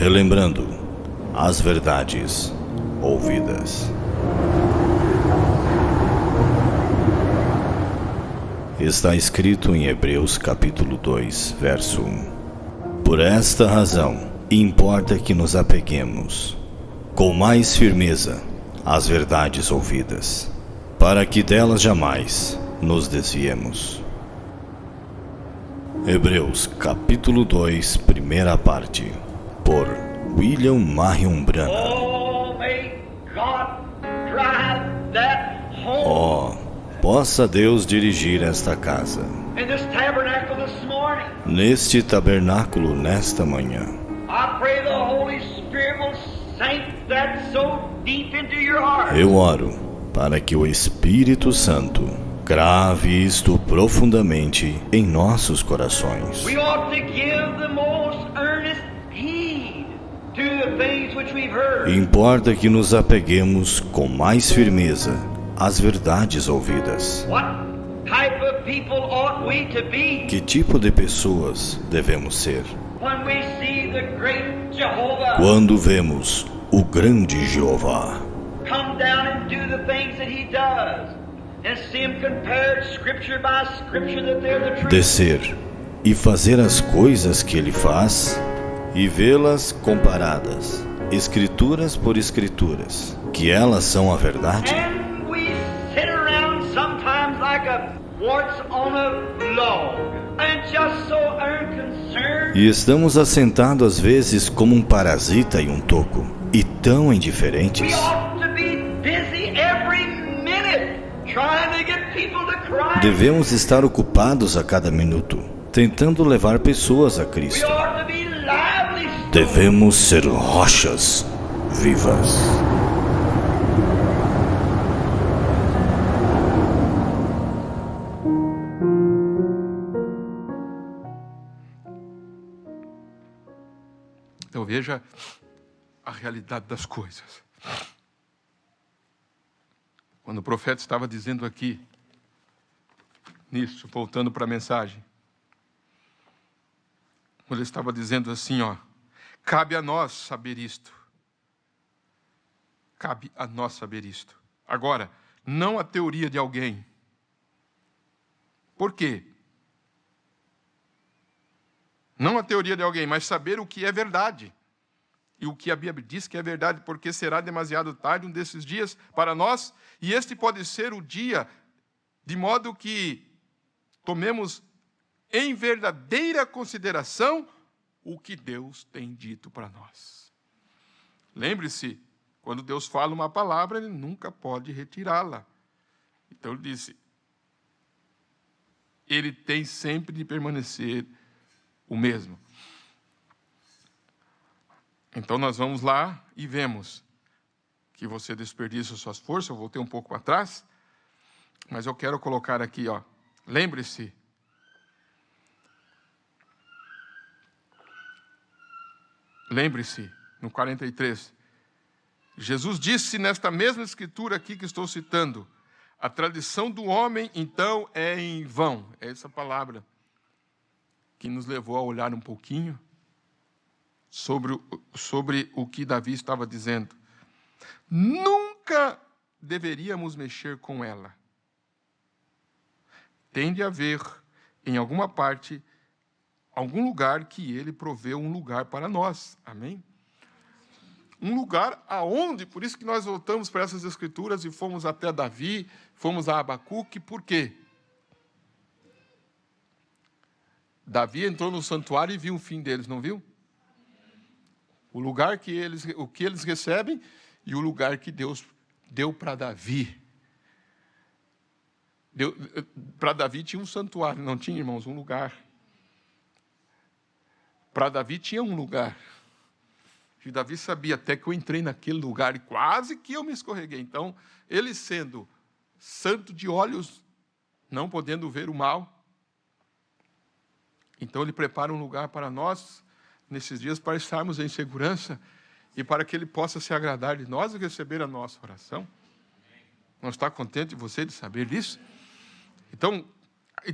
relembrando as verdades ouvidas. Está escrito em Hebreus capítulo 2, verso 1. Por esta razão, importa que nos apeguemos com mais firmeza às verdades ouvidas, para que delas jamais nos desviemos. Hebreus capítulo 2, primeira parte, por William Marion Branham. Possa Deus dirigir esta casa, neste tabernáculo nesta manhã. Eu oro para que o Espírito Santo grave isto profundamente em nossos corações. Importa que nos apeguemos com mais firmeza às verdades ouvidas. Que tipo de pessoas devemos ser? Quando vemos o grande Jeová descer e fazer as coisas que ele faz e vê-las comparadas, escrituras por escrituras, que elas são a verdade? E estamos assentados às vezes como um parasita em um toco, e tão indiferentes. Devemos estar ocupados a cada minuto, tentando levar pessoas a Cristo. Devemos ser rochas vivas. Então veja a realidade das coisas. Quando o profeta estava dizendo aqui, nisso, voltando para a mensagem, quando ele estava dizendo assim, cabe a nós saber isto. Cabe a nós saber isto. Agora, não a teoria de alguém. Por quê? Não a teoria de alguém, mas saber o que é verdade. E o que a Bíblia diz que é verdade, porque será demasiado tarde um desses dias para nós, e este pode ser o dia, de modo que tomemos em verdadeira consideração o que Deus tem dito para nós. Lembre-se, quando Deus fala uma palavra, Ele nunca pode retirá-la. Então Ele disse, Ele tem sempre de permanecer o mesmo. Então nós vamos lá e vemos que você desperdiça suas forças. Eu voltei um pouco para trás, mas eu quero colocar aqui, lembre-se, no 43, Jesus disse nesta mesma escritura aqui que estou citando, a tradição do homem, então, é em vão. É essa palavra que nos levou a olhar um pouquinho sobre o que Davi estava dizendo. Nunca deveríamos mexer com ela. Tem de haver, em alguma parte, algum lugar que ele proveu um lugar para nós. Amém? Um lugar aonde, por isso que nós voltamos para essas escrituras e fomos até Davi, fomos a Abacuque, por quê? Davi entrou no santuário e viu o fim deles, não viu? O lugar o que eles recebem e o lugar que Deus deu para Davi. Para Davi tinha um santuário, não tinha, irmãos, um lugar. Para Davi tinha um lugar. E Davi sabia, até que eu entrei naquele lugar e quase que eu me escorreguei. Então, ele sendo santo de olhos, não podendo ver o mal, então ele prepara um lugar para nós, nesses dias, para estarmos em segurança e para que Ele possa se agradar de nós e receber a nossa oração. Não está contente você de saber disso? Então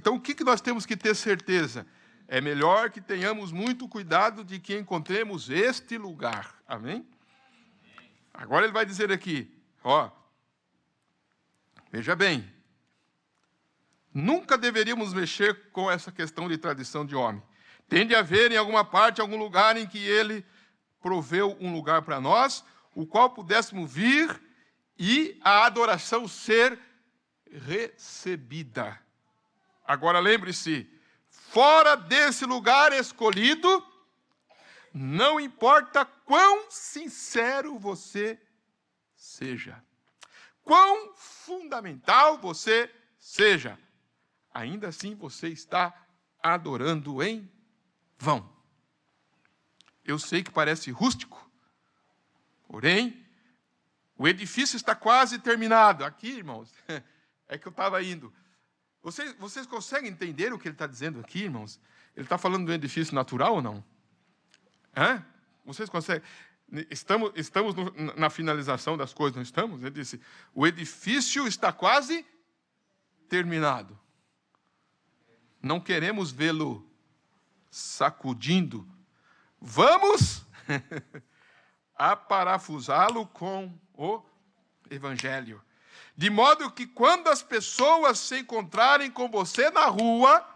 o que nós temos que ter certeza? é melhor que tenhamos muito cuidado de que encontremos este lugar. Amém? Agora ele vai dizer aqui, ó, veja bem, nunca deveríamos mexer com essa questão de tradição de homem. Tem de haver em alguma parte, algum lugar em que ele proveu um lugar para nós, o qual pudéssemos vir e a adoração ser recebida. Agora lembre-se, fora desse lugar escolhido, não importa quão sincero você seja, quão fundamental você seja, ainda assim você está adorando em vão. Eu sei que parece rústico, porém, o edifício está quase terminado. Aqui, irmãos, é que eu estava indo. Vocês conseguem entender o que ele está dizendo aqui, irmãos? Ele está falando do edifício natural ou não? Hã? Vocês conseguem? Estamos na finalização das coisas, não estamos? Ele disse, o edifício está quase terminado. Não queremos vê-lo sacudindo. Vamos aparafusá-lo com o Evangelho. De modo que quando as pessoas se encontrarem com você na rua...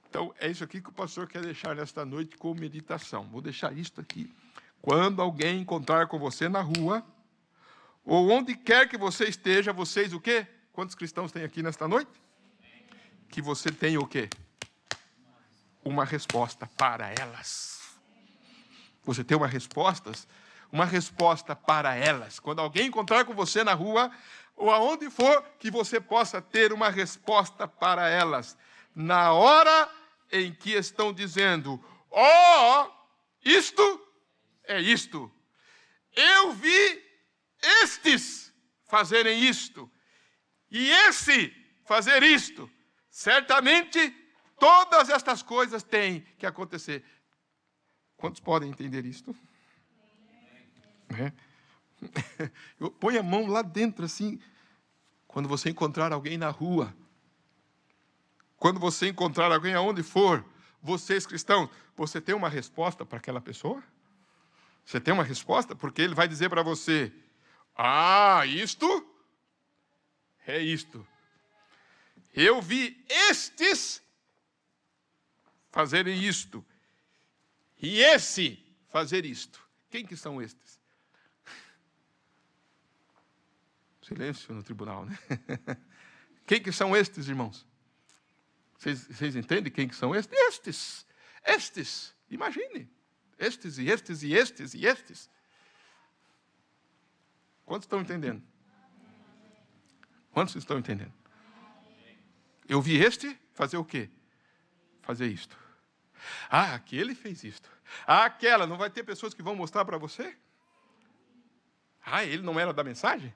Então, é isso aqui que o pastor quer deixar nesta noite como meditação. Vou deixar isto aqui. Quando alguém encontrar com você na rua, ou onde quer que você esteja, vocês o quê? Quantos cristãos tem aqui nesta noite? Que você tenha o quê? Uma resposta para elas. Você tem uma resposta para elas. Quando alguém encontrar com você na rua, ou aonde for, que você possa ter uma resposta para elas. Na hora em que estão dizendo, isto é isto. Eu vi estes fazerem isto. E esse fazer isto. Certamente, todas estas coisas têm que acontecer. Quantos podem entender isto? Eu ponho a mão lá dentro, assim, quando você encontrar alguém na rua, quando você encontrar alguém aonde for, vocês cristãos, você tem uma resposta para aquela pessoa? Você tem uma resposta? Porque ele vai dizer para você, isto é isto. Eu vi estes fazerem isto. E esse fazer isto. Quem que são estes? Silêncio no tribunal, né? Quem que são estes, irmãos? Vocês entendem quem que são estes? Estes. Imagine. Estes e estes e estes e estes. Quantos estão entendendo? Quantos estão entendendo? Eu vi este fazer o quê? Fazer isto. Aquele fez isto. Aquela. Não vai ter pessoas que vão mostrar para você? Ele não era da mensagem?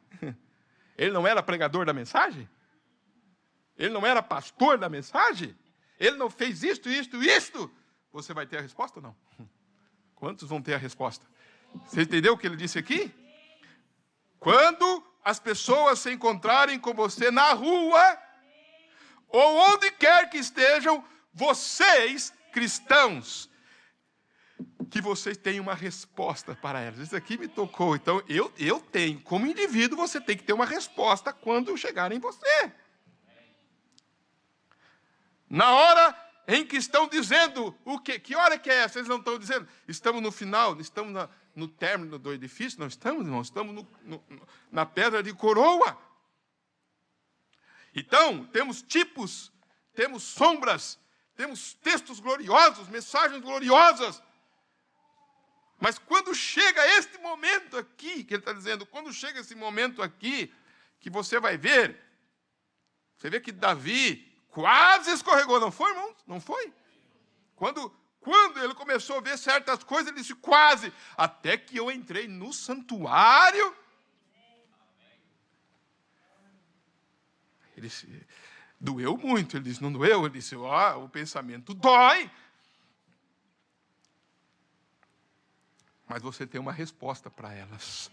Ele não era pregador da mensagem? Ele não era pastor da mensagem? Ele não fez isto, isto, isto? Você vai ter a resposta ou não? Quantos vão ter a resposta? Você entendeu o que ele disse aqui? Quando as pessoas se encontrarem com você na rua, ou onde quer que estejam, vocês, cristãos, que vocês tenham uma resposta para elas. Isso aqui me tocou. Então, eu tenho. Como indivíduo, você tem que ter uma resposta quando chegarem em você. Na hora em que estão dizendo o quê? Que hora que é essa? Eles não estão dizendo. Estamos no final, estamos no término do edifício. Não estamos, irmãos. Estamos na pedra de coroa. Então, temos tipos, temos sombras, temos textos gloriosos, mensagens gloriosas. Mas quando chega este momento aqui, que ele está dizendo, quando chega esse momento aqui, que você vai ver, você vê que Davi quase escorregou, não foi, irmãos? Não foi? Quando ele começou a ver certas coisas, ele disse, quase, até que eu entrei no santuário. Ele disse, doeu muito. Ele disse, não doeu? Ele disse, o pensamento dói. Mas você tem uma resposta para elas.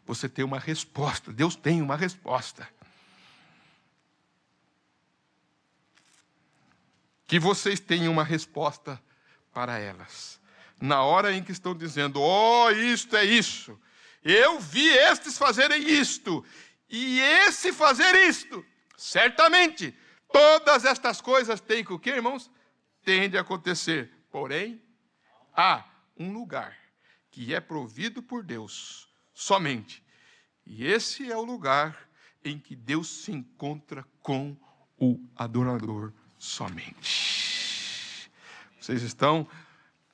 Você tem uma resposta. Deus tem uma resposta. que vocês tenham uma resposta para elas. Na hora em que estão dizendo, oh, isto é isso, eu vi estes fazerem isto, e esse fazer isto, certamente, todas estas coisas têm que o quê, irmãos? Tem de acontecer. Porém, há um lugar que é provido por Deus somente. E esse é o lugar em que Deus se encontra com o adorador somente. Vocês estão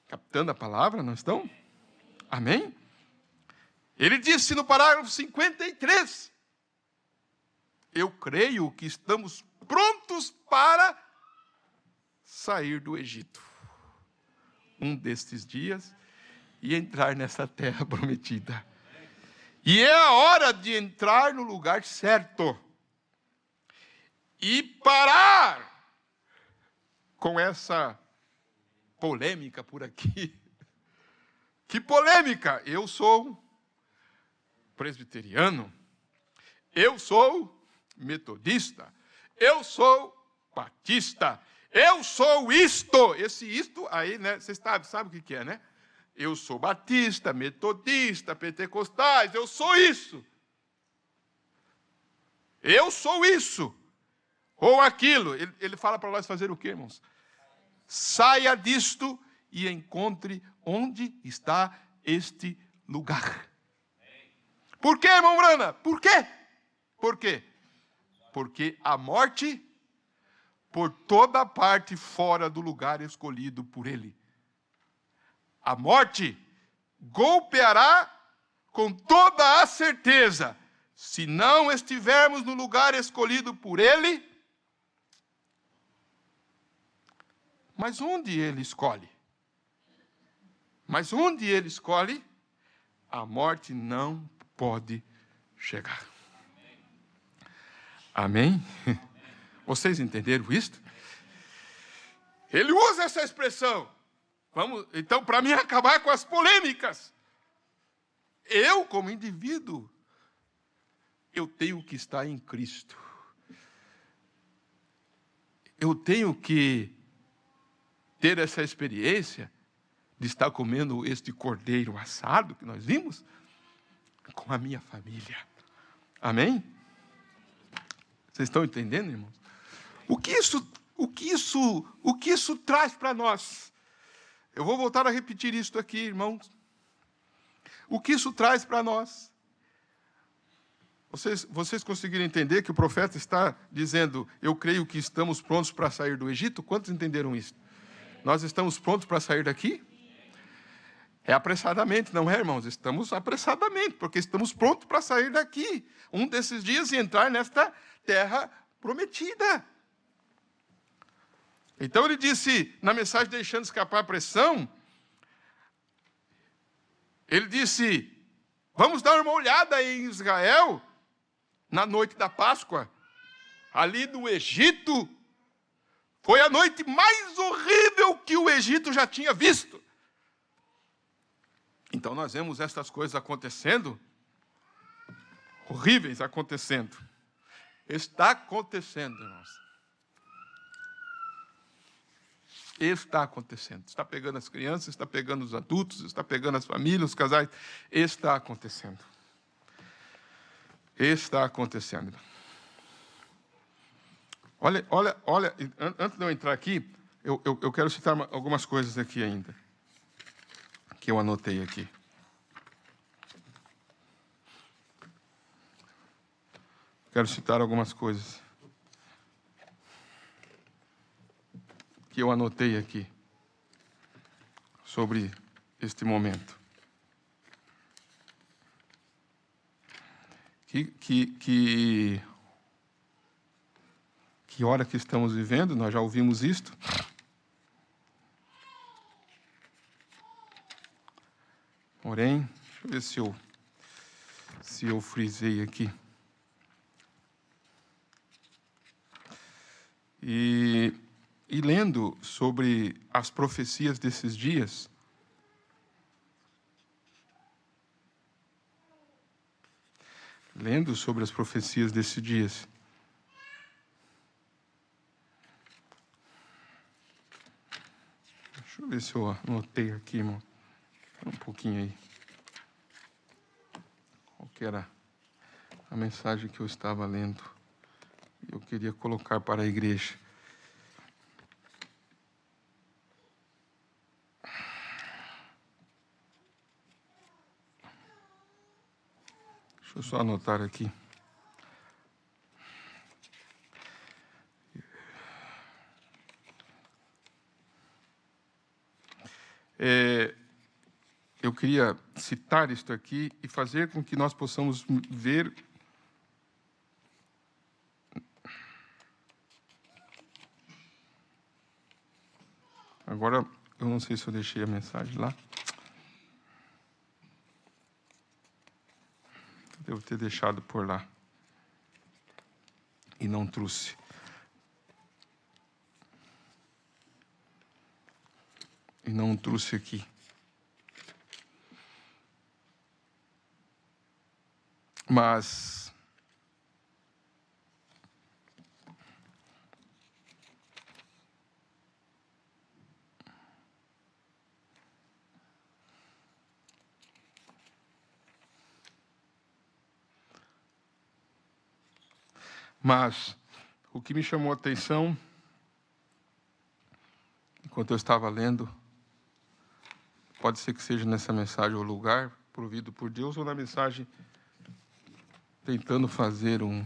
captando a palavra, não estão? Amém? Ele disse no parágrafo 53, eu creio que estamos prontos para sair do Egito um destes dias e entrar nessa terra prometida. E é a hora de entrar no lugar certo e parar com essa polêmica por aqui. Que polêmica? Eu sou presbiteriano, eu sou metodista, eu sou batista, eu sou isto. Esse isto aí, né? Você sabe o que é, né? Eu sou batista, metodista, pentecostais, eu sou isso. Eu sou isso. Ou aquilo. Ele fala para nós fazer o quê, irmãos? Saia disto e encontre onde está este lugar. Por quê, irmão Brana? Por quê? Por quê? Porque a morte, por toda parte fora do lugar escolhido por ele. A morte golpeará com toda a certeza, se não estivermos no lugar escolhido por ele. Mas onde ele escolhe? Mas onde ele escolhe, a morte não pode chegar. Amém? Vocês entenderam isso? Ele usa essa expressão. Vamos, então, para mim acabar com as polêmicas, eu, como indivíduo, eu tenho que estar em Cristo. Eu tenho que ter essa experiência de estar comendo este cordeiro assado que nós vimos com a minha família. Amém? Vocês estão entendendo, irmãos? O que isso traz para nós? Eu vou voltar a repetir isso aqui, irmãos. O que isso traz para nós? Vocês conseguiram entender que o profeta está dizendo, eu creio que estamos prontos para sair do Egito? Quantos entenderam isso? Nós estamos prontos para sair daqui? É apressadamente, não é, irmãos? Estamos apressadamente, porque estamos prontos para sair daqui. Um desses dias e entrar nesta terra prometida. Então ele disse, na mensagem deixando escapar a pressão, ele disse, vamos dar uma olhada em Israel, na noite da Páscoa, ali no Egito, foi a noite mais horrível que o Egito já tinha visto. Então nós vemos estas coisas acontecendo, horríveis acontecendo. Está acontecendo, irmãos. Está acontecendo. Está pegando as crianças, está pegando os adultos, está pegando as famílias, os casais. Está acontecendo. Está acontecendo. Olha, antes de eu entrar aqui, eu quero citar algumas coisas aqui ainda, que eu anotei aqui. Quero citar algumas coisas que eu anotei aqui sobre este momento. Que hora que estamos vivendo, nós já ouvimos isto. Porém, deixa eu ver se eu frisei aqui. E lendo sobre as profecias desses dias, ver se eu anotei aqui, irmão. Um pouquinho aí. Qual que era a mensagem que eu estava lendo? Eu queria colocar para a igreja. Deixa eu só anotar aqui. Eu queria citar isto aqui e fazer com que nós possamos ver agora. Eu não sei se eu deixei a mensagem lá. Devo ter deixado por lá e não trouxe. E não trouxe aqui. Mas o que me chamou a atenção, enquanto eu estava lendo, pode ser que seja nessa mensagem o lugar provido por Deus, ou na mensagem tentando fazer um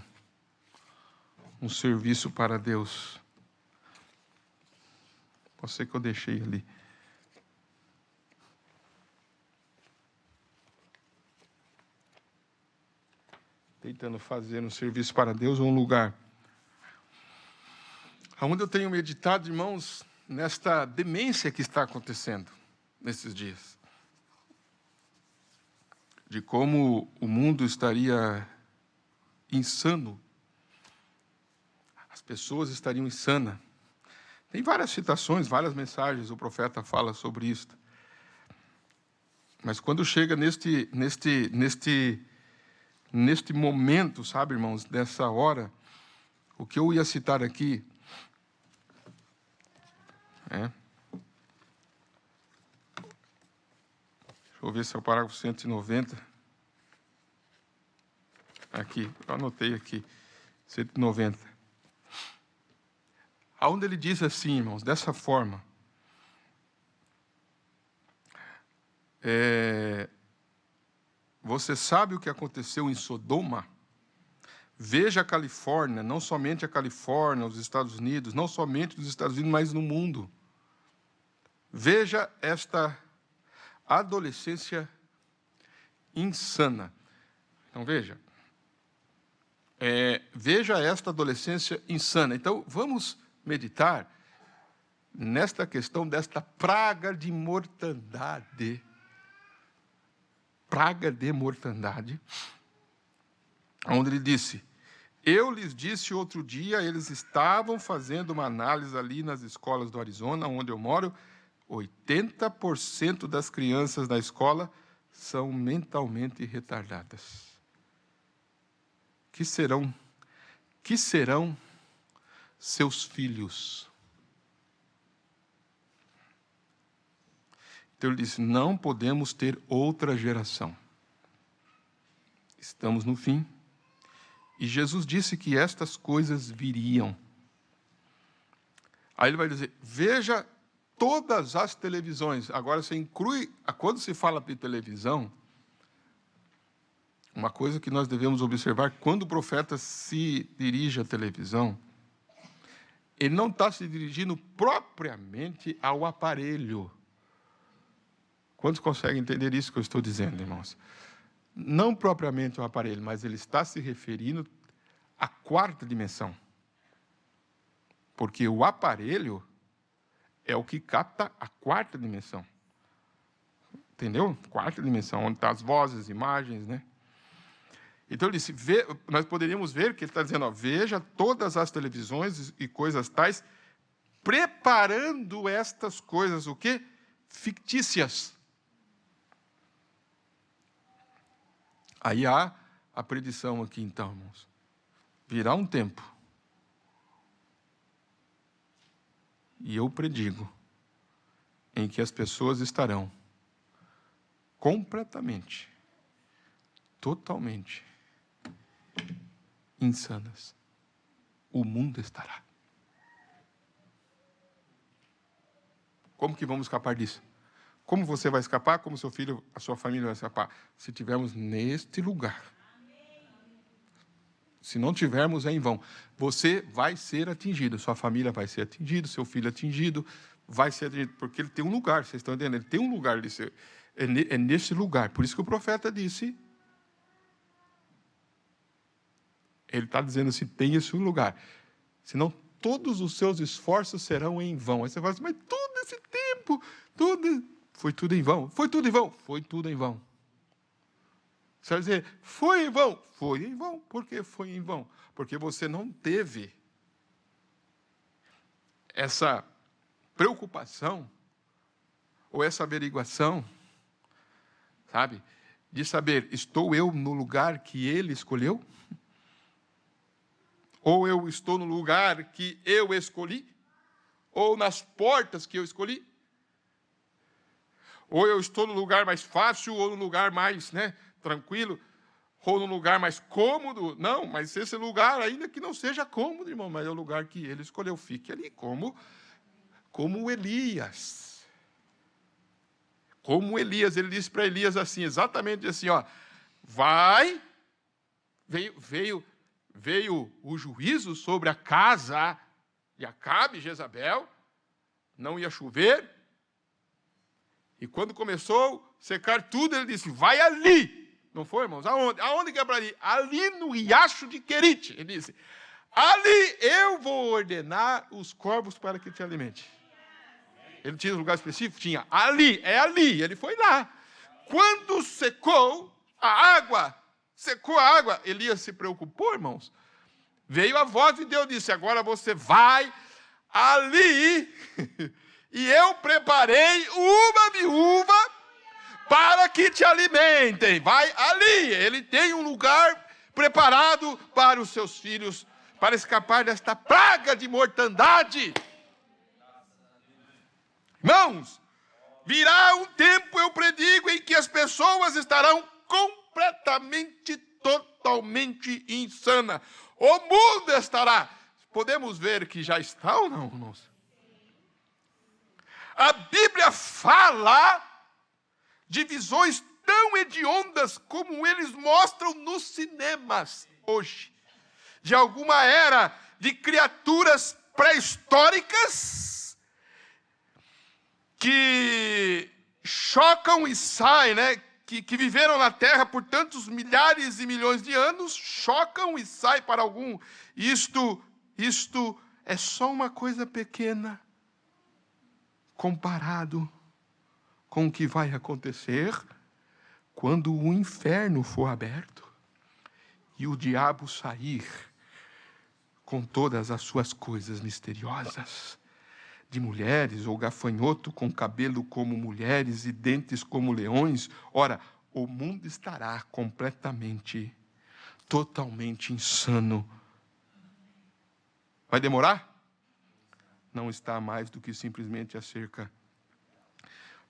serviço para Deus. Pode ser que eu deixei ali. Tentando fazer um serviço para Deus ou um lugar. Aonde eu tenho meditado, irmãos, nesta demência que está acontecendo nesses dias. De como o mundo estaria insano. As pessoas estariam insanas. Tem várias citações, várias mensagens, o profeta fala sobre isso. Mas quando chega neste momento, sabe, irmãos, dessa hora, o que eu ia citar aqui Deixa eu ver se é o parágrafo 190. Aqui, eu anotei aqui, 190. Aonde ele diz assim, irmãos, dessa forma. Você sabe o que aconteceu em Sodoma? Veja a Califórnia, não somente a Califórnia, os Estados Unidos, não somente nos Estados Unidos, mas no mundo. Veja esta adolescência insana. Então, veja. Veja esta adolescência insana. Então, vamos meditar nesta questão desta praga de mortandade. Praga de mortandade. Onde ele disse, eu lhes disse outro dia, eles estavam fazendo uma análise ali nas escolas do Arizona, onde eu moro, 80% das crianças da escola são mentalmente retardadas. Que serão seus filhos? Então ele disse, não podemos ter outra geração. Estamos no fim. E Jesus disse que estas coisas viriam. Aí ele vai dizer, veja todas as televisões. Agora você inclui, quando se fala de televisão, uma coisa que nós devemos observar, quando o profeta se dirige à televisão, ele não está se dirigindo propriamente ao aparelho. Quantos conseguem entender isso que eu estou dizendo, irmãos? Não propriamente ao aparelho, mas ele está se referindo à quarta dimensão. Porque o aparelho é o que capta a quarta dimensão. Entendeu? Quarta dimensão, onde estão as vozes, imagens, né? Então, ele disse, nós poderíamos ver que ele está dizendo, veja todas as televisões e coisas tais, preparando estas coisas, o quê? Fictícias. Aí há a predição aqui, então, irmãos. Virá um tempo. E eu predigo em que as pessoas estarão completamente, totalmente insanas. O mundo estará. Como que vamos escapar disso? Como você vai escapar? Como seu filho, a sua família vai escapar? Se estivermos neste lugar. Se não tivermos, é em vão. Você vai ser atingido, sua família vai ser atingida, seu filho atingido, vai ser atingido, porque ele tem um lugar, vocês estão entendendo? Ele tem um lugar de ser. É nesse lugar. Por isso que o profeta disse, ele está dizendo assim, tem esse lugar. Senão todos os seus esforços serão em vão. Aí você fala assim, mas todo esse tempo, foi tudo em vão. Foi tudo em vão. Foi tudo em vão. Você vai dizer, foi em vão? Foi em vão. Por que foi em vão? Porque você não teve essa preocupação ou essa averiguação, sabe? De saber, estou eu no lugar que ele escolheu? Ou eu estou no lugar que eu escolhi? Ou nas portas que eu escolhi? Ou eu estou no lugar mais fácil, ou no lugar mais, tranquilo, ou no lugar mais cômodo? Não, mas esse lugar, ainda que não seja cômodo, irmão, mas é o lugar que ele escolheu. Fique ali, como Elias. Como Elias, ele disse para Elias assim, exatamente assim, ó, vai, veio o juízo sobre a casa de Acabe e Jezabel, não ia chover, e quando começou a secar tudo, ele disse, vai ali. Não foi, irmãos? Aonde? Aonde que é para ali? Ali no riacho de Querite. Ele disse, ali eu vou ordenar os corvos para que te alimente. Ele tinha um lugar específico? Tinha. Ali, é ali. Ele foi lá. Quando secou a água, Elias se preocupou, irmãos. Veio a voz de Deus e disse, agora você vai ali e eu preparei uma viúva para que te alimentem. Vai ali. Ele tem um lugar preparado para os seus filhos, para escapar desta praga de mortandade. Irmãos, virá um tempo, eu predigo, em que as pessoas estarão completamente, totalmente insanas. O mundo estará. Podemos ver que já está ou não, irmãos? A Bíblia fala de visões tão hediondas como eles mostram nos cinemas hoje. De alguma era de criaturas pré-históricas que chocam e saem, que viveram na Terra por tantos milhares e milhões de anos, chocam e saem para algum. Isto é só uma coisa pequena comparado com o que vai acontecer quando o inferno for aberto e o diabo sair com todas as suas coisas misteriosas, de mulheres ou gafanhoto com cabelo como mulheres e dentes como leões. Ora, o mundo estará completamente, totalmente insano. Vai demorar? Não está mais do que simplesmente a cerca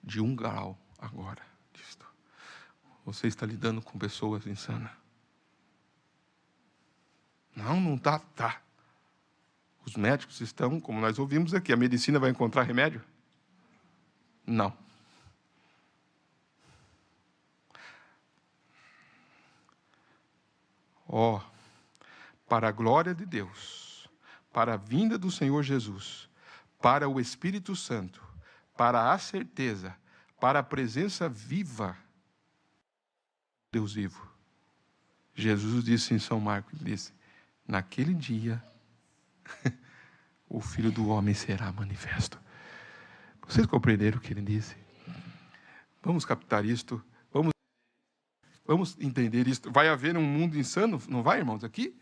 de 1 grau agora disto. Você está lidando com pessoas insanas. Não está. Tá. Os médicos estão, como nós ouvimos aqui, a medicina vai encontrar remédio? Não. Para a glória de Deus, para a vinda do Senhor Jesus, para o Espírito Santo, para a certeza, para a presença viva, Deus vivo. Jesus disse em São Marcos, disse, naquele dia, o Filho do Homem será manifesto. Vocês compreenderam o que ele disse? Vamos captar isto, vamos entender isto. Vai haver um mundo insano, não vai, irmãos, aqui?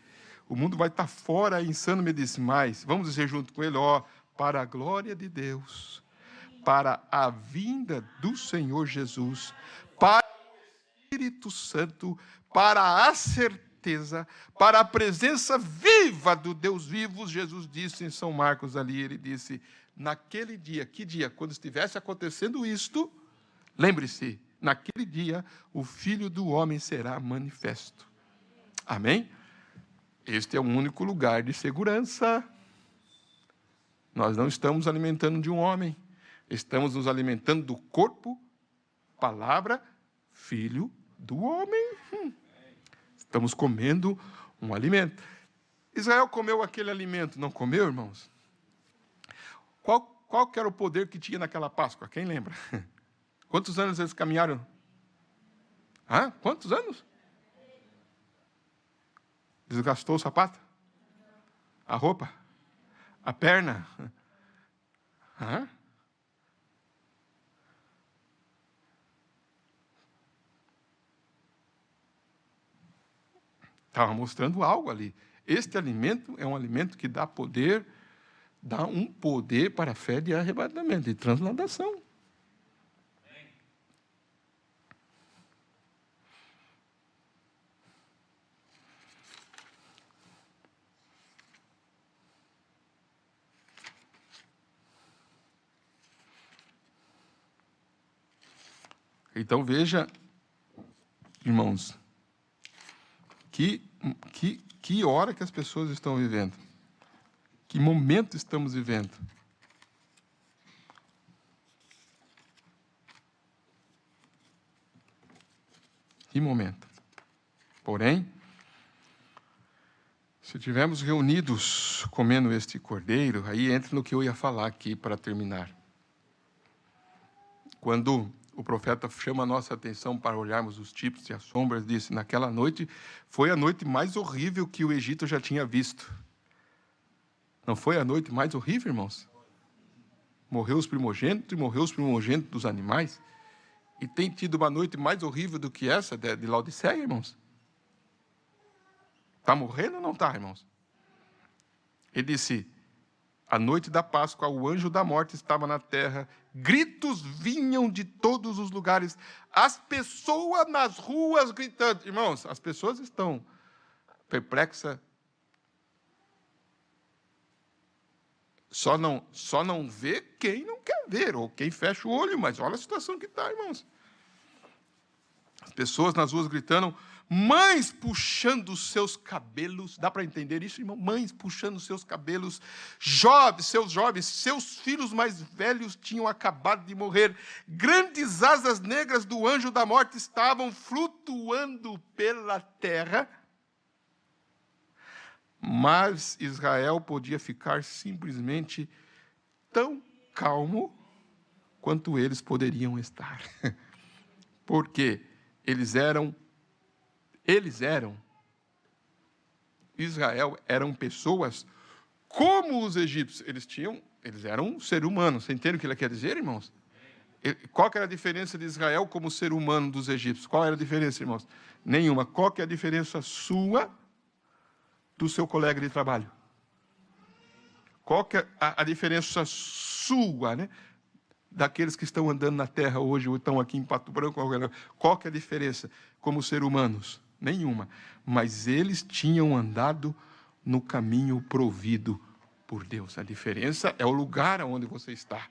O mundo vai estar fora, insano, medicinais. Vamos dizer junto com ele, para a glória de Deus, para a vinda do Senhor Jesus, para o Espírito Santo, para a certeza, para a presença viva do Deus vivo. Jesus disse em São Marcos ali, ele disse, naquele dia, que dia? Quando estivesse acontecendo isto, lembre-se, naquele dia o Filho do Homem será manifesto. Amém? Este é o único lugar de segurança. Nós não estamos alimentando de um homem, estamos nos alimentando do corpo, palavra, Filho do Homem. Estamos comendo um alimento. Israel comeu aquele alimento, não comeu, irmãos? Qual que era o poder que tinha naquela Páscoa? Quem lembra? Quantos anos eles caminharam? Quantos anos? Desgastou o sapato? A roupa? A perna? Estava mostrando algo ali. Este alimento é um alimento que dá poder, dá um poder para a fé de arrebatamento, de transladação. Então veja, irmãos, que hora que as pessoas estão vivendo. Que momento estamos vivendo. Que momento. Porém, se estivermos reunidos comendo este cordeiro, aí entra no que eu ia falar aqui para terminar. Quando o profeta chama a nossa atenção para olharmos os tipos e as sombras, disse, naquela noite foi a noite mais horrível que o Egito já tinha visto. Não foi a noite mais horrível, irmãos? Morreu os primogênitos e morreu os primogênitos dos animais. E tem tido uma noite mais horrível do que essa de Laodiceia, irmãos? Está morrendo ou não está, irmãos? Ele disse, a noite da Páscoa, o anjo da morte estava na terra, gritos vinham de todos os lugares, as pessoas nas ruas gritando. Irmãos, as pessoas estão perplexas. Só não vê quem não quer ver, ou quem fecha o olho, mas olha a situação que está, irmãos. As pessoas nas ruas gritando, mães puxando os seus cabelos. Dá para entender isso, irmão? Mães puxando os seus cabelos. Seus jovens, seus filhos mais velhos tinham acabado de morrer. Grandes asas negras do anjo da morte estavam flutuando pela terra. Mas Israel podia ficar simplesmente tão calmo quanto eles poderiam estar. Porque Israel eram pessoas como os egípcios. Eles eram um ser humano. Você entende o que ele quer dizer, irmãos? Qual que era a diferença de Israel como ser humano dos egípcios? Qual era a diferença, irmãos? Nenhuma. Qual que é a diferença sua do seu colega de trabalho? Qual que é a diferença sua, né? Daqueles que estão andando na terra hoje, ou estão aqui em Pato Branco, qual que é a diferença como ser humanos? Nenhuma. Mas eles tinham andado no caminho provido por Deus. A diferença é o lugar onde você está.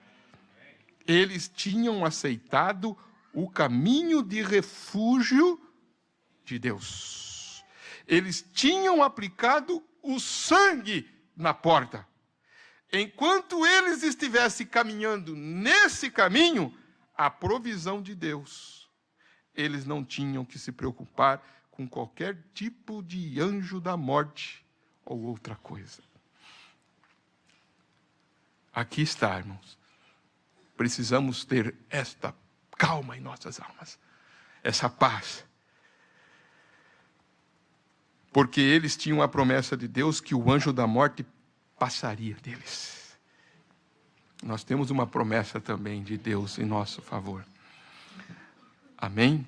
Eles tinham aceitado o caminho de refúgio de Deus. Eles tinham aplicado o sangue na porta. Enquanto eles estivessem caminhando nesse caminho, a provisão de Deus, eles não tinham que se preocupar com qualquer tipo de anjo da morte ou outra coisa. Aqui está, irmãos. Precisamos ter esta calma em nossas almas, essa paz. Porque eles tinham a promessa de Deus que o anjo da morte passaria deles. Nós temos uma promessa também de Deus em nosso favor. Amém?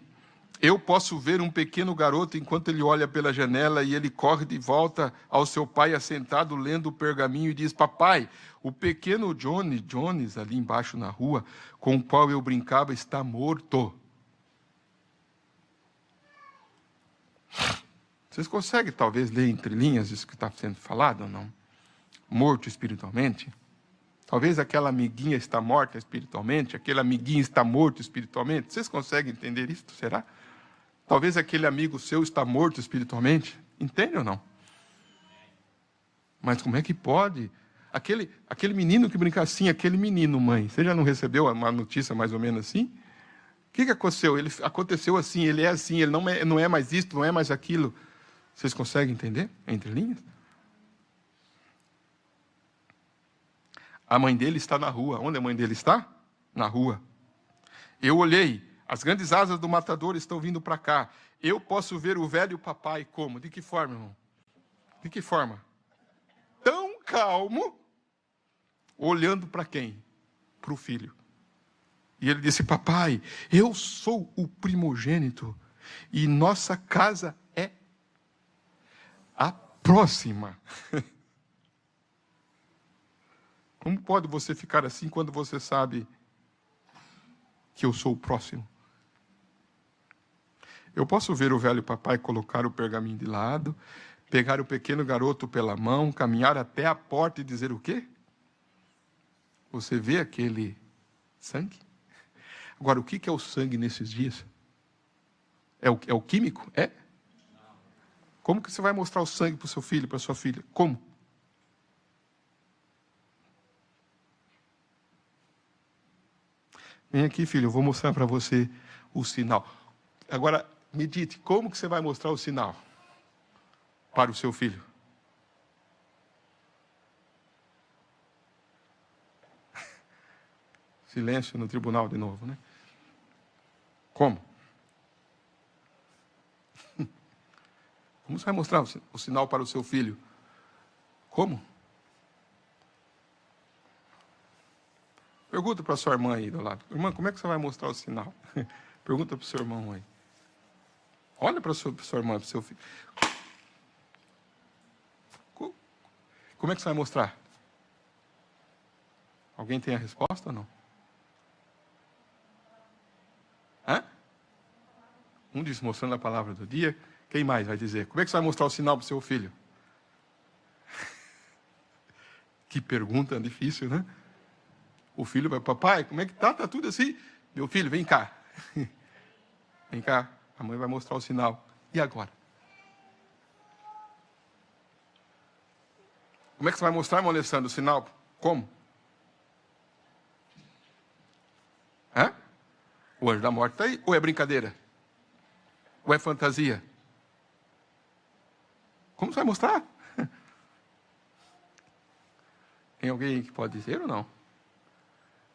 Eu posso ver um pequeno garoto enquanto ele olha pela janela e ele corre de volta ao seu pai assentado lendo o pergaminho e diz, papai, o pequeno Jones ali embaixo na rua, com o qual eu brincava, está morto. Vocês conseguem talvez ler entre linhas isso que está sendo falado ou não? Morto espiritualmente? Talvez aquela amiguinha está morta espiritualmente, aquele amiguinho está morto espiritualmente. Vocês conseguem entender isso? Será? Talvez aquele amigo seu está morto espiritualmente. Entende ou não? Mas como é que pode? Aquele menino que brinca assim, aquele menino, mãe. Você já não recebeu uma notícia mais ou menos assim? O que aconteceu? Ele aconteceu assim, ele é assim, ele não é mais isto, não é mais aquilo. Vocês conseguem entender? Entre linhas? A mãe dele está na rua. Onde a mãe dele está? Na rua. Eu olhei, as grandes asas do matador estão vindo para cá. Eu posso ver o velho papai como? De que forma, irmão? De que forma? Tão calmo, olhando para quem? Para o filho. E ele disse: papai, eu sou o primogênito e nossa casa é a próxima. Como pode você ficar assim quando você sabe que eu sou o próximo? Eu posso ver o velho papai colocar o pergaminho de lado, pegar o pequeno garoto pela mão, caminhar até a porta e dizer o quê? Você vê aquele sangue? Agora, o que é o sangue nesses dias? É o químico? É? Como que você vai mostrar o sangue para o seu filho, para a sua filha? Como? Vem aqui, filho, eu vou mostrar para você o sinal. Agora, medite, como que você vai mostrar o sinal para o seu filho? Silêncio no tribunal de novo, né? Como? Como você vai mostrar o sinal para o seu filho? Como? Pergunta para a sua irmã aí do lado. Irmã, como é que você vai mostrar o sinal? Pergunta para o seu irmão aí. Olha para a sua irmã, para o seu filho. Como é que você vai mostrar? Alguém tem a resposta ou não? Hã? Um diz mostrando a palavra do dia. Quem mais vai dizer? Como é que você vai mostrar o sinal para o seu filho? Que pergunta difícil, né? O filho vai, papai, como é que tá? Tá tudo assim? Meu filho, vem cá. Vem cá. A mãe vai mostrar o sinal. E agora? Como é que você vai mostrar, irmão Alessandro, o sinal? Como? Hã? O anjo da morte está aí? Ou é brincadeira? Ou é fantasia? Como você vai mostrar? Tem alguém que pode dizer ou não?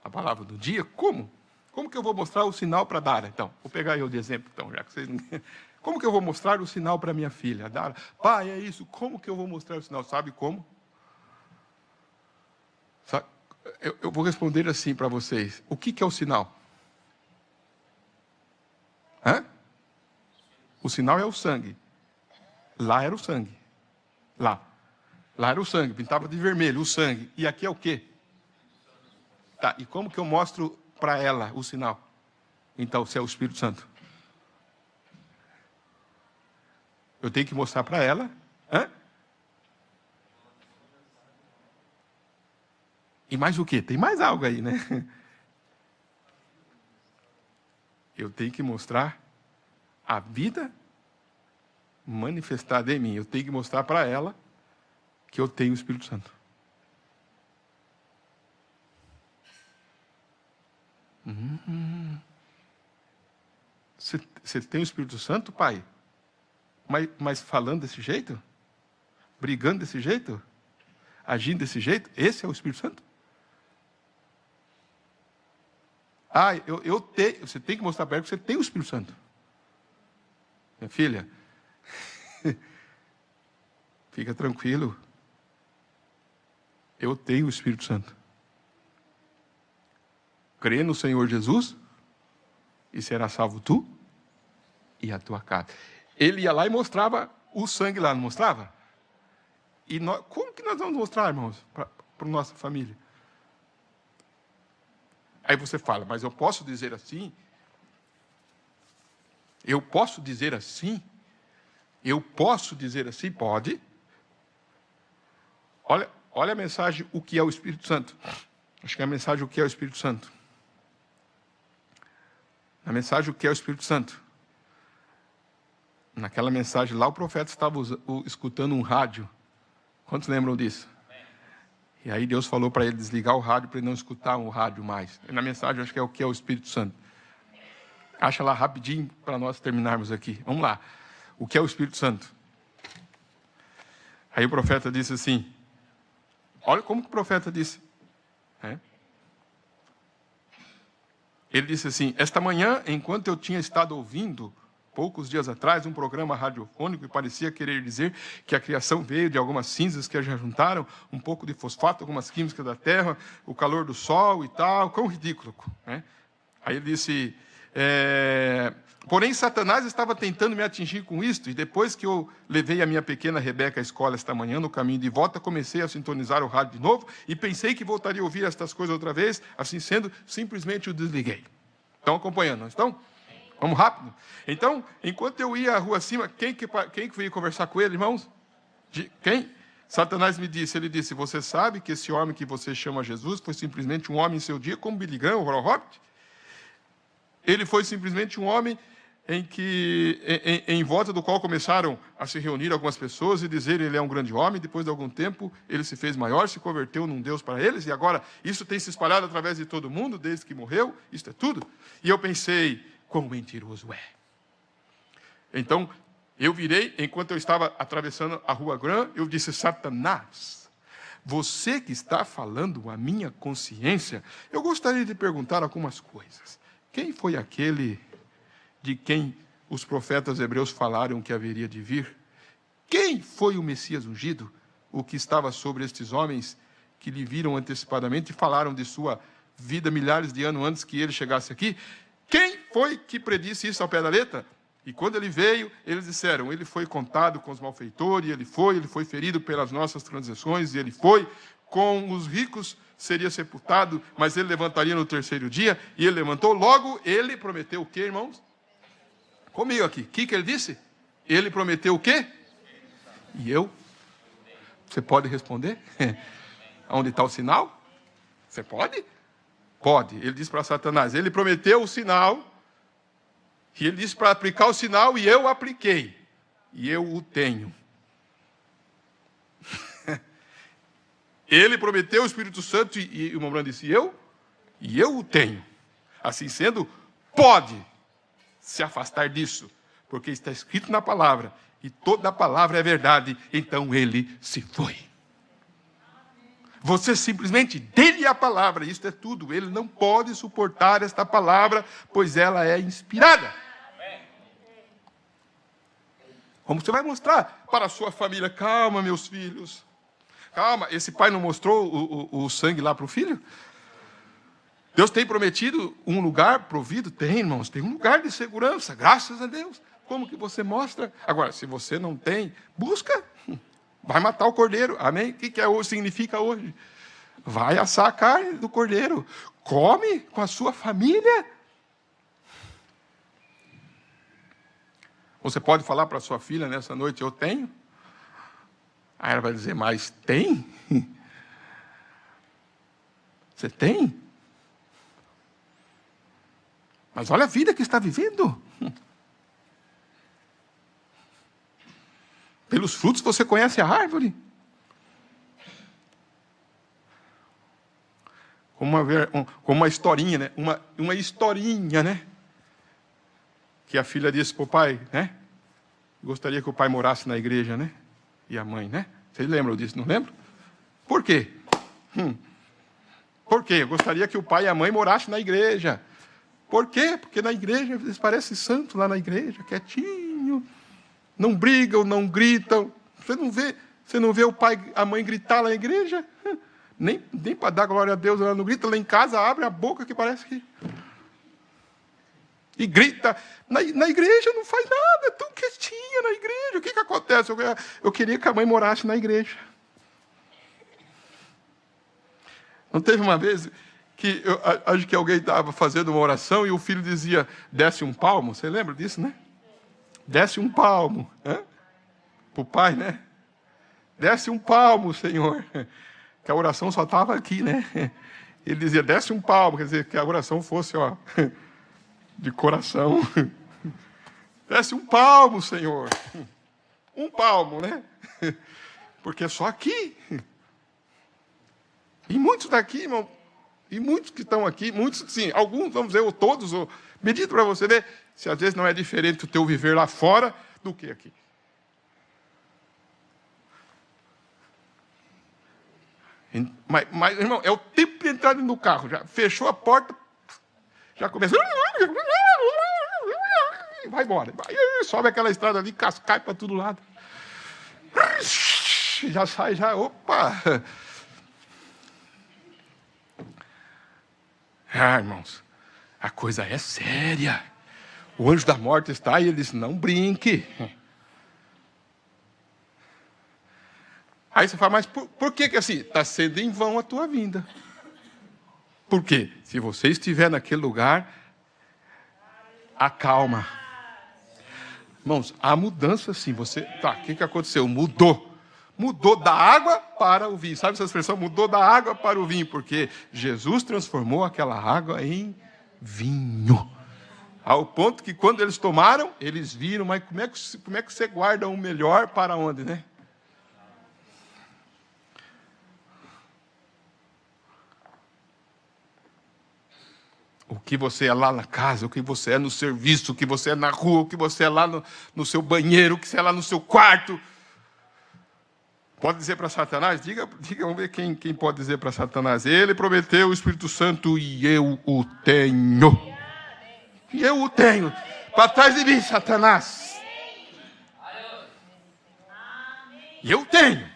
A palavra do dia? Como? Como que eu vou mostrar o sinal para Dara? Então, vou pegar eu de exemplo, então, já que vocês não... Como que eu vou mostrar o sinal para minha filha? Dara, pai, é isso. Como que eu vou mostrar o sinal? Sabe como? Sabe? Eu vou responder assim para vocês. O que é o sinal? Hã? O sinal é o sangue. Lá era o sangue. Lá era o sangue, pintava de vermelho, o sangue. E aqui é o quê? Tá, e como que eu mostro para ela o sinal? Então, se é o Espírito Santo. Eu tenho que mostrar para ela. Hã? E mais o quê? Tem mais algo aí, né? Eu tenho que mostrar a vida manifestada em mim. Eu tenho que mostrar para ela que eu tenho o Espírito Santo. Você tem o Espírito Santo, pai? Mas falando desse jeito? Brigando desse jeito? Agindo desse jeito? Esse é o Espírito Santo? Ah, eu tenho. Você tem que mostrar para ela que você tem o Espírito Santo. Minha filha, fica tranquilo. Eu tenho o Espírito Santo. Crê no Senhor Jesus e será salvo tu e a tua casa. Ele ia lá e mostrava o sangue lá, não mostrava? E nós, como que nós vamos mostrar, irmãos, para a nossa família? Aí você fala, mas eu posso dizer assim? Eu posso dizer assim? Eu posso dizer assim? Pode. Olha a mensagem, o que é o Espírito Santo. Acho que é a mensagem o que é o Espírito Santo. A mensagem o que é o Espírito Santo. Naquela mensagem lá, o profeta estava escutando um rádio. Quantos lembram disso? E aí Deus falou para ele desligar o rádio, para ele não escutar o rádio mais. E na mensagem, acho que é o que é o Espírito Santo. Acha lá rapidinho, para nós terminarmos aqui. Vamos lá. O que é o Espírito Santo? Aí o profeta disse assim, olha como que o profeta disse. Ele disse assim, esta manhã, enquanto eu tinha estado ouvindo, poucos dias atrás, um programa radiofônico, e parecia querer dizer que a criação veio de algumas cinzas que já juntaram, um pouco de fosfato, algumas químicas da terra, o calor do sol e tal, quão ridículo. Aí ele disse, porém Satanás estava tentando me atingir com isto, e depois que eu levei a minha pequena Rebeca à escola esta manhã, no caminho de volta, comecei a sintonizar o rádio de novo, e pensei que voltaria a ouvir estas coisas outra vez, assim sendo, simplesmente o desliguei. Estão acompanhando, não estão? Vamos rápido? Então, enquanto eu ia à rua acima, quem que veio conversar com ele, irmãos? Quem? Satanás me disse, ele disse, você sabe que esse homem que você chama Jesus foi simplesmente um homem em seu dia, como Billy Graham, Oral Roberts? Ele foi simplesmente um homem em volta do qual começaram a se reunir algumas pessoas e dizer ele é um grande homem. Depois de algum tempo, ele se fez maior, se converteu num Deus para eles, e agora isso tem se espalhado através de todo mundo, desde que morreu, isso é tudo. E eu pensei, quão mentiroso é. Então, eu virei, enquanto eu estava atravessando a rua Grã, eu disse, Satanás, você que está falando a minha consciência, eu gostaria de perguntar algumas coisas. Quem foi aquele de quem os profetas hebreus falaram que haveria de vir? Quem foi o Messias ungido? O que estava sobre estes homens que lhe viram antecipadamente e falaram de sua vida milhares de anos antes que ele chegasse aqui? Quem foi que predisse isso ao pé da letra? E quando ele veio, eles disseram, ele foi contado com os malfeitores, ele foi ferido pelas nossas transgressões, e ele foi, com os ricos seria sepultado, mas ele levantaria no terceiro dia, e ele levantou. Logo, ele prometeu o quê, irmãos? Comigo aqui. O que ele disse? Ele prometeu o quê? E eu? Você pode responder? Onde está o sinal? Você pode? Pode. Ele disse para Satanás, ele prometeu o sinal, e ele disse para aplicar o sinal, e eu apliquei. E eu o tenho. Ele prometeu o Espírito Santo, e o Mombrano disse, e eu o tenho. Assim sendo, pode se afastar disso, porque está escrito na palavra, e toda a palavra é verdade, então ele se foi. Você simplesmente dê-lhe a palavra, isso é tudo. Ele não pode suportar esta palavra, pois ela é inspirada. Como você vai mostrar para a sua família? Calma, meus filhos. Calma, esse pai não mostrou o sangue lá para o filho? Deus tem prometido um lugar provido? Tem, irmãos, tem um lugar de segurança, graças a Deus. Como que você mostra? Agora, se você não tem, busca. Vai matar o cordeiro, amém? O que hoje significa hoje? Vai assar a carne do cordeiro. Come com a sua família. Você pode falar para a sua filha nessa noite, eu tenho? Aí ela vai dizer, mas tem? Você tem? Mas olha a vida que está vivendo. Pelos frutos você conhece a árvore. Como uma historinha, né? Uma historinha, né? Que a filha disse para o pai, né? Gostaria que o pai morasse na igreja, né? E a mãe, né? Vocês lembram disso, não lembram? Por quê? Por quê? Eu gostaria que o pai e a mãe morassem na igreja. Por quê? Porque na igreja eles parecem santos lá na igreja, quietinho. Não brigam, não gritam. Você não vê o pai e a mãe gritar lá na igreja? Nem para dar glória a Deus ela não grita. Lá em casa abre a boca que parece que... E grita. Na igreja não faz nada, tão quietinha na igreja. O que acontece? Eu queria que a mãe morasse na igreja. Não teve uma vez que acho que alguém estava fazendo uma oração e o filho dizia, desce um palmo. Você lembra disso, né? Desce um palmo. Para o pai, né? Desce um palmo, Senhor. Que a oração só estava aqui, né? Ele dizia, desce um palmo, quer dizer, que a oração fosse, de coração. Desce um palmo, Senhor. Um palmo, né? Porque é só aqui. E muitos daqui, irmão, e muitos que estão aqui, muitos, sim, alguns, vamos dizer, ou todos, medita para você ver se às vezes não é diferente o teu viver lá fora do que aqui. Mas, irmão, é o tempo de entrar no carro, já fechou a porta, já começa... Vai embora. Sobe aquela estrada ali, cai para todo lado. Já sai, opa! Irmãos, a coisa é séria. O anjo da morte está e ele diz, não brinque. Aí você fala, mas por que assim? Está sendo em vão a tua vinda. Por quê? Se você estiver naquele lugar, acalma. Irmãos, a mudança sim, o que aconteceu? Mudou da água para o vinho. Sabe essa expressão? Mudou da água para o vinho, porque Jesus transformou aquela água em vinho. Ao ponto que quando eles tomaram, eles viram, mas como é que você guarda o melhor para onde, né? O que você é lá na casa, o que você é no serviço, o que você é na rua, o que você é lá no seu banheiro, o que você é lá no seu quarto. Pode dizer para Satanás? Diga, vamos ver quem pode dizer para Satanás. Ele prometeu o Espírito Santo e eu o tenho. E eu o tenho. Para trás de mim, Satanás. E eu tenho.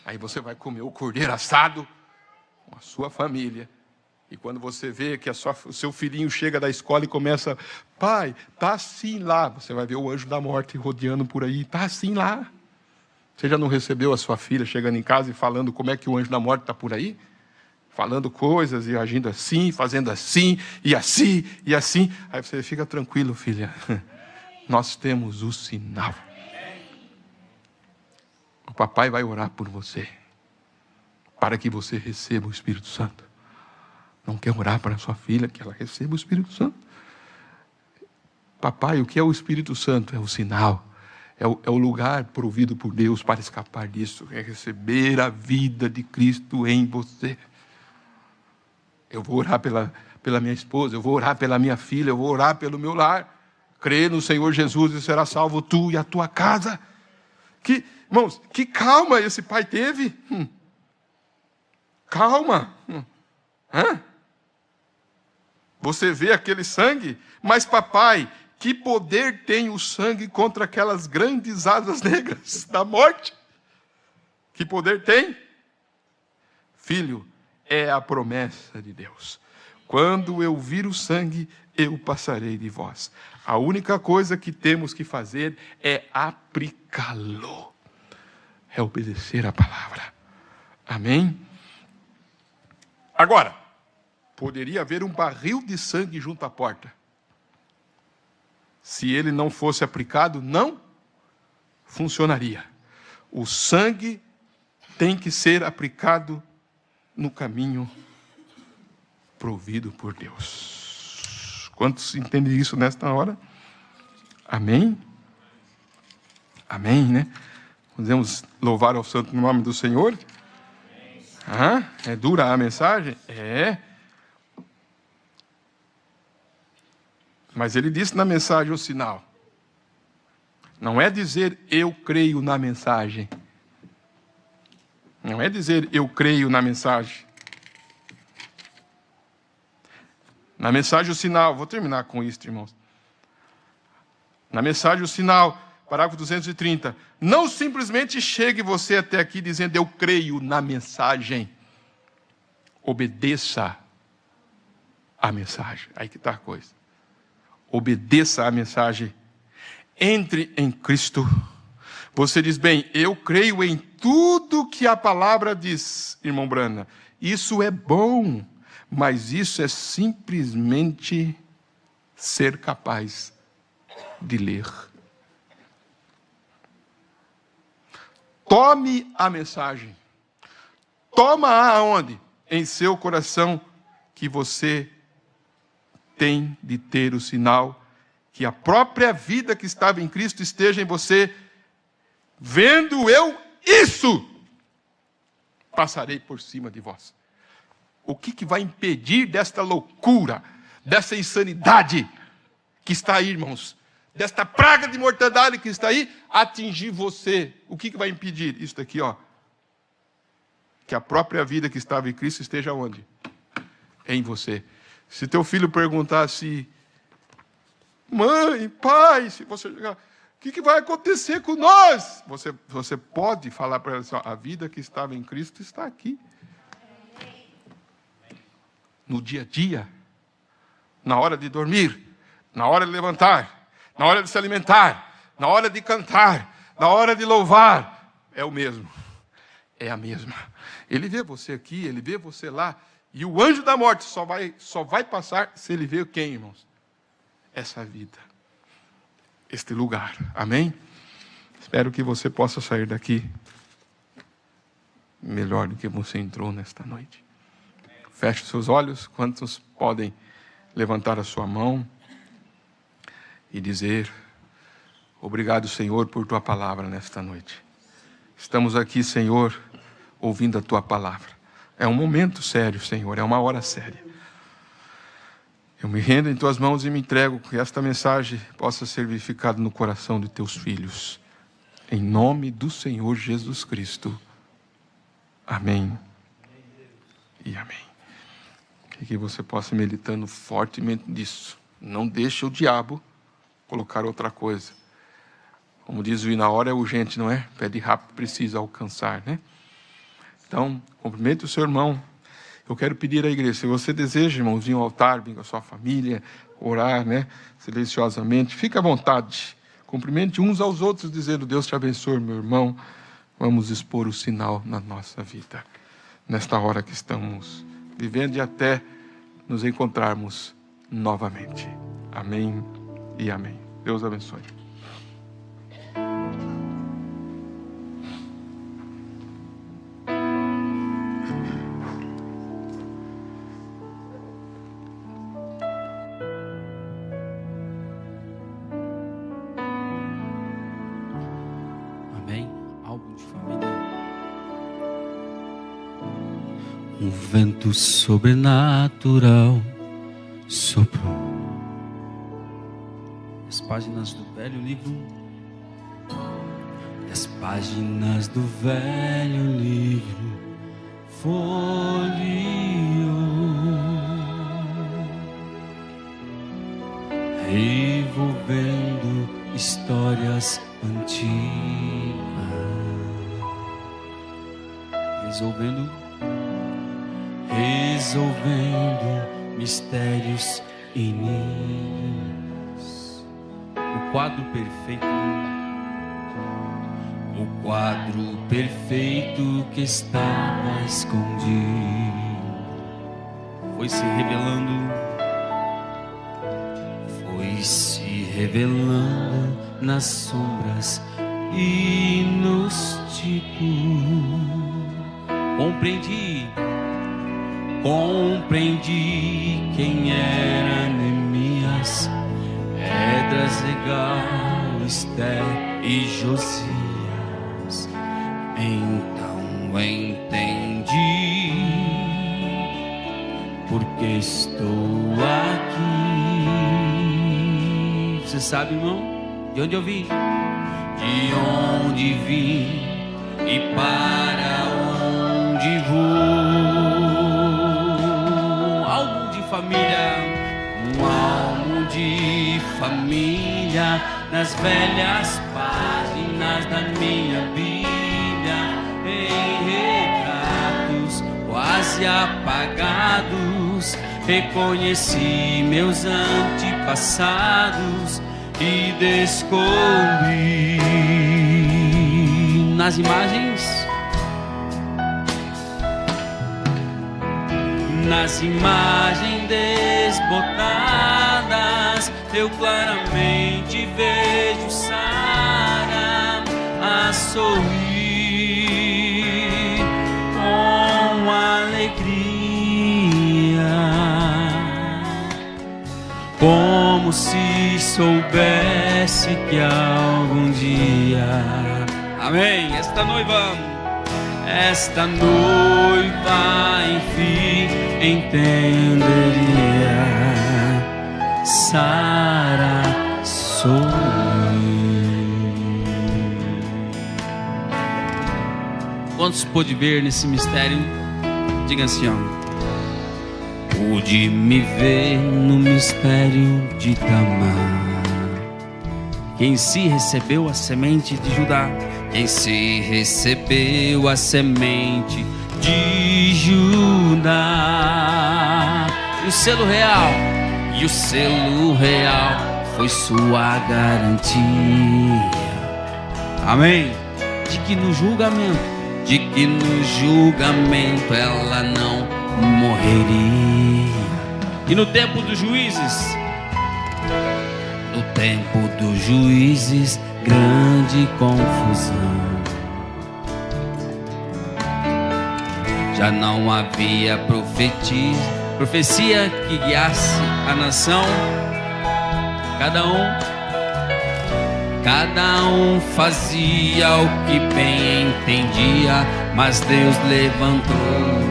Aí você vai comer o cordeiro assado com a sua família. E quando você vê que o seu filhinho chega da escola e começa, pai, tá assim lá. Você vai ver o anjo da morte rodeando por aí, tá assim lá. Você já não recebeu a sua filha chegando em casa e falando como é que o anjo da morte está por aí? Falando coisas e agindo assim, fazendo assim, e assim, e assim. Aí você fica tranquilo, filha. Nós temos o sinal. O papai vai orar por você, para que você receba o Espírito Santo. Não quer orar para a sua filha, que ela receba o Espírito Santo? Papai, o que é o Espírito Santo? É o sinal. É o lugar provido por Deus para escapar disso. É receber a vida de Cristo em você. Eu vou orar pela minha esposa, eu vou orar pela minha filha, eu vou orar pelo meu lar. Crê no Senhor Jesus e será salvo tu e a tua casa. Irmãos, que calma esse pai teve. Calma. Você vê aquele sangue, mas papai, que poder tem o sangue contra aquelas grandes asas negras da morte? Que poder tem? Filho, é a promessa de Deus. Quando eu vir o sangue, eu passarei de vós. A única coisa que temos que fazer é aplicá-lo. É obedecer a palavra. Amém? Agora, poderia haver um barril de sangue junto à porta. Se ele não fosse aplicado, não funcionaria. O sangue tem que ser aplicado no caminho provido por Deus. Quantos entendem isso nesta hora? Amém? Amém, né? Podemos louvar ao santo nome do Senhor? É dura a mensagem? É. Mas ele disse na mensagem o sinal. Não é dizer eu creio na mensagem. Não é dizer eu creio na mensagem. Na mensagem o sinal, vou terminar com isso, irmãos. Na mensagem o sinal, parágrafo 230. Não simplesmente chegue você até aqui dizendo eu creio na mensagem. Obedeça a mensagem. Aí que está a coisa. Obedeça a mensagem. Entre em Cristo. Você diz, bem, eu creio em tudo que a palavra diz, irmão Brana. Isso é bom, mas isso é simplesmente ser capaz de ler. Tome a mensagem. toma aonde? Em seu coração, que você tem de ter o sinal que a própria vida que estava em Cristo esteja em você. Vendo eu isso, passarei por cima de vós. O que vai impedir desta loucura, dessa insanidade que está aí, irmãos, desta praga de mortandade que está aí, atingir você? O que vai impedir? Isso daqui, ó. Que a própria vida que estava em Cristo esteja onde? Em você. Se teu filho perguntar assim, mãe, pai, se você chegar, o que vai acontecer com nós? Você pode falar para ele assim, ó, a vida que estava em Cristo está aqui. No dia a dia, na hora de dormir, na hora de levantar, na hora de se alimentar, na hora de cantar, na hora de louvar, é o mesmo. É a mesma. Ele vê você aqui, ele vê você lá, e o anjo da morte só vai passar se ele vê quem, irmãos? Essa vida, este lugar. Amém? Espero que você possa sair daqui melhor do que você entrou nesta noite. Feche os seus olhos. Quantos podem levantar a sua mão e dizer: obrigado, Senhor, por tua palavra nesta noite. Estamos aqui, Senhor, ouvindo a tua palavra. É um momento sério, Senhor, é uma hora séria. Eu me rendo em tuas mãos e me entrego que esta mensagem possa ser vivificada no coração de teus filhos. Em nome do Senhor Jesus Cristo. Amém. E amém. Que você possa ir meditando fortemente nisso. Não deixe o diabo colocar outra coisa. Como diz o hino, a hora é urgente, não é? Pede rápido, precisa alcançar, né? Então, cumprimente o seu irmão. Eu quero pedir à igreja, se você deseja, irmão, vir ao altar, vir com a sua família, orar, né? Silenciosamente, fique à vontade. Cumprimente uns aos outros, dizendo: Deus te abençoe, meu irmão. Vamos expor o sinal na nossa vida, nesta hora que estamos vivendo e até nos encontrarmos novamente. Amém e amém. Deus abençoe. Um vento sobrenatural soprou. As páginas do velho livro, as páginas do velho livro folheou, revolvendo histórias antigas, resolvendo mistérios iníquos. O quadro perfeito que estava escondido foi se revelando nas sombras e nos tipos. Compreendi quem era Neemias, Esdras, Esther e Josias. Então entendi porque estou aqui. Você sabe, irmão, de onde eu vim? De onde vim e para onde vou. Um álbum de família nas velhas páginas da minha Bíblia, em retratos quase apagados, reconheci meus antepassados e descobri nas imagens desbotadas, eu claramente vejo Sara a sorrir. se soubesse que algum dia, amém, esta noiva enfim entenderia. Sara sorriu. Quantos pôde ver nesse mistério? Diga assim, ó. Pude me ver no mistério de Tamar. Quem se recebeu a semente de Judá, quem se recebeu a semente de Judá. E o selo real foi sua garantia. Amém. De que no julgamento ela não morreria. E no tempo dos juízes, grande confusão. Já não havia profecia que guiasse a nação. Cada um fazia o que bem entendia, mas Deus levantou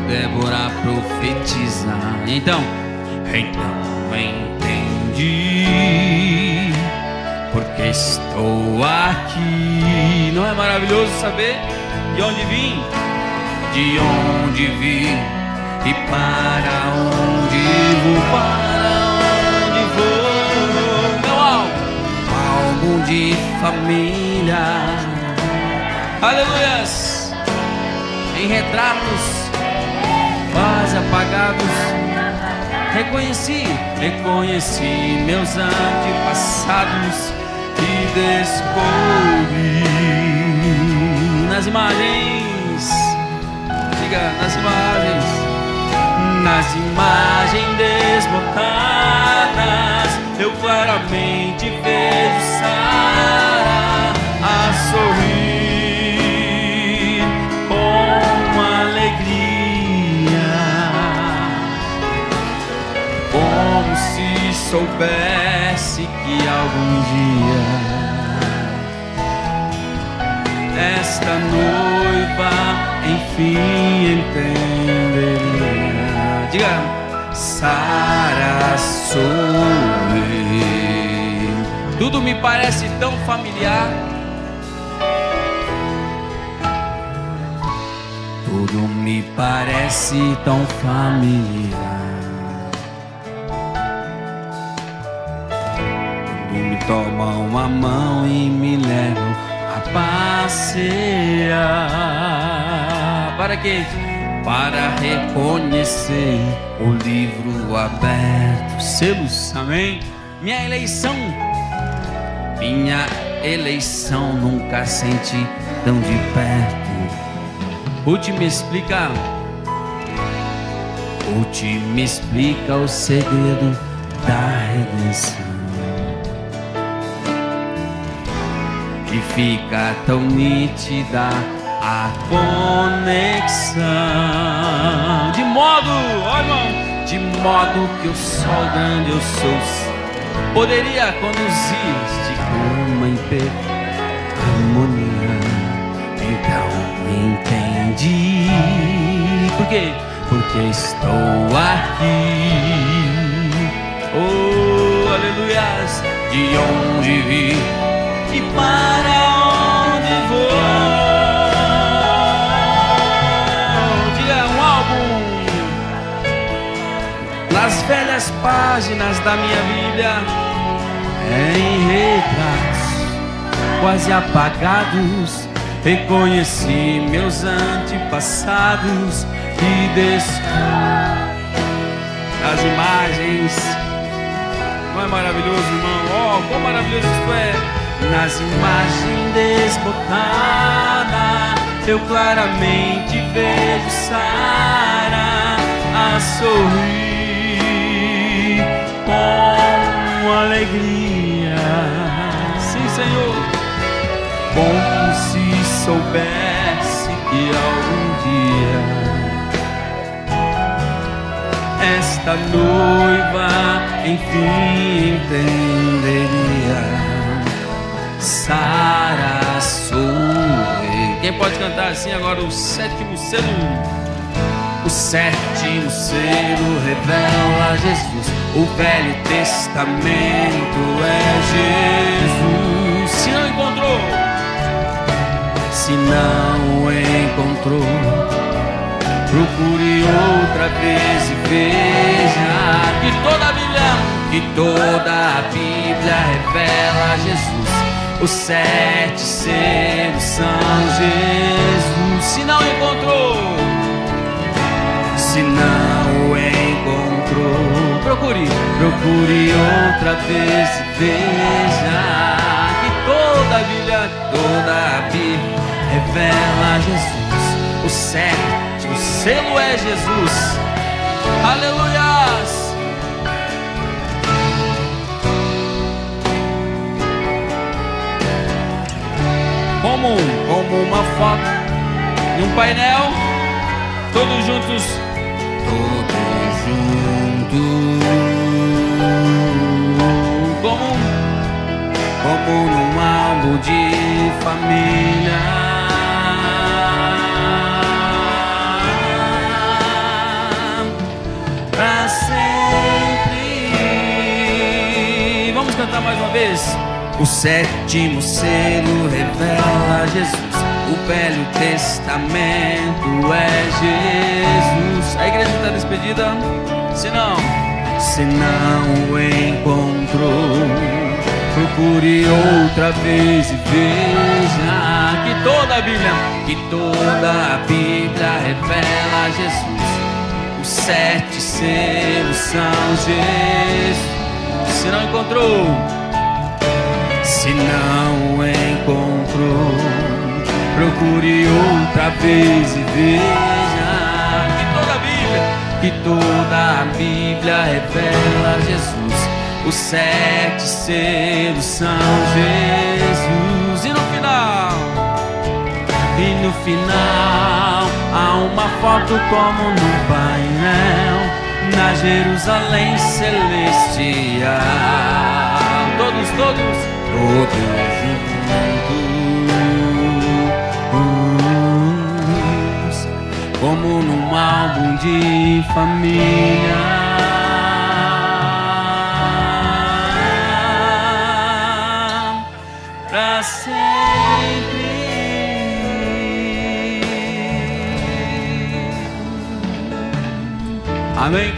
Débora a profetizar. Então entendi, porque estou aqui. Não é maravilhoso saber de onde vim? De onde vim e para onde vou, meu álbum de família, aleluias, em retratos quase apagados, reconheci meus antepassados e descobri nas imagens, diga, nas imagens desbotadas, eu claramente vejo Sara a sorrir com alegria, como se soubesse que algum dia esta noiva enfim entenderia. Diga, Sara sorriu. Tudo me parece tão familiar. Tudo me parece tão familiar. Tudo me tomam a mão e me levam a passear. Para quê? Para reconhecer o livro aberto, selos, amém? Minha eleição nunca senti tão de perto. Ruth me explica o segredo da redenção. E fica tão nítida a conexão, de modo que o sol grande eu sou poderia conduzir de cama em harmonia. Então entendi. Por quê? Porque estou aqui. Oh, aleluias. De onde vim e para onde vou. Nas velhas páginas da minha Bíblia, em retratos quase apagados, reconheci meus antepassados e as imagens. Não é maravilhoso, irmão? Oh, quão maravilhoso isto é! Nas imagens desbotadas, eu claramente vejo Sara a sorrir com alegria. Sim, Senhor. Como se soubesse que algum dia esta noiva enfim entende. Sara Sue. Quem pode cantar assim agora o sétimo selo? O sétimo selo revela Jesus. O Velho Testamento é Jesus. Se não encontrou, procure outra vez e veja que toda a Bíblia revela Jesus. Os 7 selos são Jesus. Se não encontrou, procure outra vez e veja que toda a Bíblia revela Jesus. O sétimo selo é Jesus. Aleluias! Como uma foto num painel, todos juntos, como num álbum de família. Pra sempre. Vamos cantar mais uma vez. O sétimo selo revela Jesus. O Velho Testamento é Jesus. A igreja está despedida. Se não encontrou, procure outra vez e veja que toda a Bíblia revela Jesus. Os 7 selos são Jesus. Se não encontrou, procure outra vez e veja que toda a Bíblia revela Jesus. Os 7 selos são Jesus. E no final há uma foto como no painel, na Jerusalém celestial. Todos juntos, como num álbum de família. Pra sempre. Amém.